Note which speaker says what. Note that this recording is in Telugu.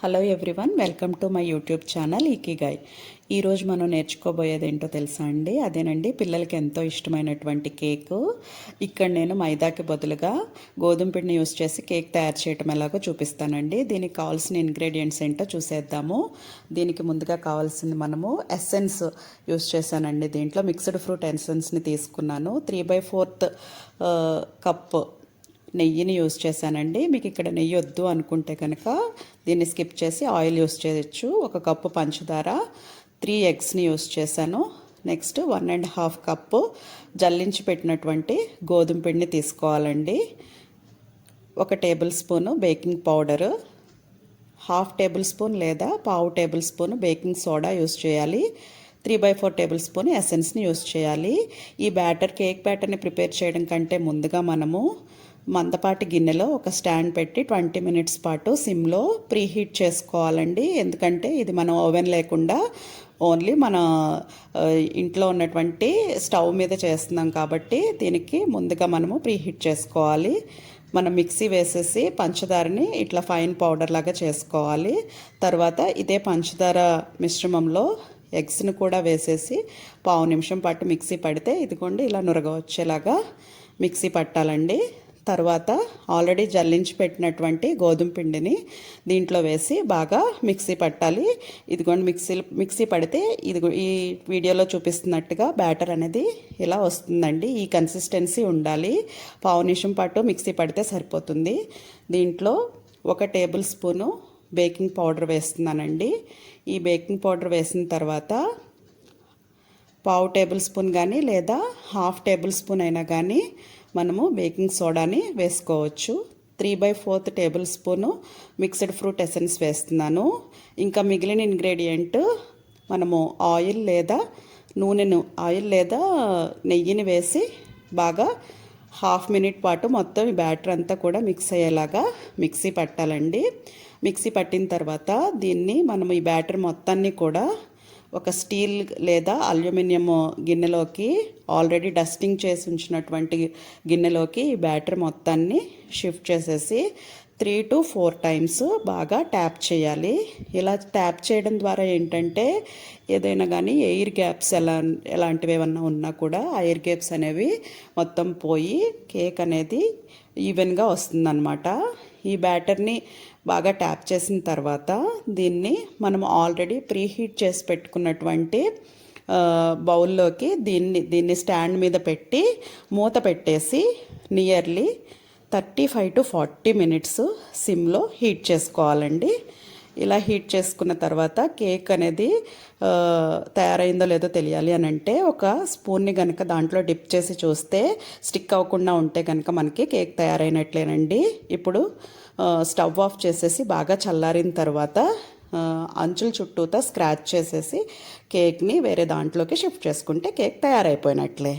Speaker 1: Hello everyone, welcome to my YouTube channel ikigai. ఈరోజు మనం నేర్చుకోబోయేది ఏంటో తెలుసా అండి? అదేనండి, పిల్లలకి ఎంతో ఇష్టమైనటువంటి కేకు. ఇక్కడ నేను మైదాకి బదులుగా గోధుమ పిండిని యూస్ చేసి కేక్ తయారు చేయటం ఎలాగో చూపిస్తానండి. దీనికి కావాల్సిన ఇంగ్రీడియంట్స్ ఏంటో చూసేద్దాము. దీనికి ముందుగా కావాల్సింది మనము ఎసెన్స్ యూస్ చేశానండి. దీంట్లో మిక్స్డ్ ఫ్రూట్ ఎసెన్స్ని తీసుకున్నాను. 3/4 కప్ నెయ్యిని యూస్ చేశానండి. మీకు ఇక్కడ నెయ్యి వద్దు అనుకుంటే కనుక దీన్ని స్కిప్ చేసి ఆయిల్ యూస్ చేయొచ్చు. 1 కప్పు పంచదార, 3 ఎగ్స్ని యూస్ చేశాను. నెక్స్ట్ 1.5 కప్పు జల్లించి పెట్టినటువంటి గోధుమ పిండిని తీసుకోవాలండి. 1 table spoon baking powder, 1/2 table spoon లేదా 1/4 table spoon baking soda use చేయాలి. 3/4 టేబుల్ స్పూన్ ఎసెన్స్ని యూస్ చేయాలి. ఈ కేక్ బ్యాటర్ని ప్రిపేర్ చేయడం కంటే ముందుగా మనము మందపాటి గిన్నెలో ఒక స్టాండ్ పెట్టి 20 మినిట్స్ పాటు సిమ్లో ప్రీహీట్ చేసుకోవాలండి. ఎందుకంటే ఇది మనం ఓవెన్ లేకుండా ఓన్లీ మన ఇంట్లో ఉన్నటువంటి స్టవ్ మీద చేస్తున్నాం కాబట్టి దీనికి ముందుగా మనము ప్రీహీట్ చేసుకోవాలి. మనం మిక్సీ వేసేసి పంచదారని ఇట్లా ఫైన్ పౌడర్ లాగా చేసుకోవాలి. తర్వాత ఇదే పంచదార మిశ్రమంలో ఎగ్స్ని కూడా వేసేసి 1/2 నిమిషం పాటు మిక్సీ పడితే ఇదిగోండి ఇలా నురగ వచ్చేలాగా మిక్సీ పట్టాలండి. తర్వాత ఆల్రెడీ జల్లించి పెట్టినటువంటి గోధుమ పిండిని దీంట్లో వేసి బాగా మిక్సీ పట్టాలి. ఇదిగోండి మిక్సీ పడితే ఈ వీడియోలో చూపిస్తున్నట్టుగా బ్యాటర్ అనేది ఇలా వస్తుందండి. ఈ కన్సిస్టెన్సీ ఉండాలి. 1/2 నిమిషం పాటు మిక్సీ పడితే సరిపోతుంది. దీంట్లో 1 టేబుల్ స్పూను బేకింగ్ పౌడర్ వేస్తున్నానండి. ఈ బేకింగ్ పౌడర్ వేసిన తర్వాత 1/2 టేబుల్ స్పూన్ కానీ లేదా 1/2 టేబుల్ స్పూన్ అయినా కానీ మనము బేకింగ్ సోడాని వేసుకోవచ్చు. 3/4 table spoon mixed fruit essence వేస్తున్నాను. ఇంకా మిగిలిన ఇంగ్రీడియంట్ మనము ఆయిల్ లేదా నెయ్యిని వేసి బాగా 1/2 మినిట్ పాటు మొత్తం ఈ బ్యాటర్ అంతా కూడా మిక్స్ అయ్యేలాగా మిక్సీ పట్టాలండి. మిక్సీ పట్టిన తర్వాత దీన్ని మనము ఈ బ్యాటర్ మొత్తాన్ని కూడా ఒక స్టీల్ లేదా అల్యూమినియం గిన్నెలోకి ఆల్రెడీ డస్టింగ్ చేసి ఉంచినటువంటి గిన్నెలోకి ఈ బ్యాటర్ మొత్తాన్ని షిఫ్ట్ చేసేసి 3 to 4 టైమ్స్ బాగా ట్యాప్ చేయాలి. ఇలా ట్యాప్ చేయడం ద్వారా ఏంటంటే ఏదైనా కానీ ఎయిర్ గ్యాప్స్ ఎలాంటివి ఏమన్నా ఉన్నా కూడా ఆ ఎయిర్ గ్యాప్స్ అనేవి మొత్తం పోయి కేక్ అనేది ఈవెన్గా వస్తుందన్నమాట. ఈ బ్యాటర్ని బాగా ట్యాప్ చేసిన తర్వాత దీన్ని మనం ఆల్రెడీ ప్రీహీట్ చేసి పెట్టుకున్నటువంటి బౌల్లోకి దీన్ని స్టాండ్ మీద పెట్టి మూత పెట్టేసి నియర్లీ 35 to 40 మినిట్స్ సిమ్లో హీట్ చేసుకోవాలండి. ఇలా హీట్ చేసుకున్న తర్వాత కేక్ అనేది తయారైందో లేదో తెలియాలి అని అంటే ఒక స్పూన్ని కనుక దాంట్లో డిప్ చేసి చూస్తే స్టిక్ అవ్వకుండా ఉంటే కనుక మనకి కేక్ తయారైనట్లేనండి. ఇప్పుడు స్టవ్ ఆఫ్ చేసేసి బాగా చల్లారిన తర్వాత అంచుల చుట్టూతా స్క్రాచ్ చేసేసి కేక్ని వేరే దాంట్లోకి షిఫ్ట్ చేసుకుంటే కేక్ తయారైపోయినట్లే.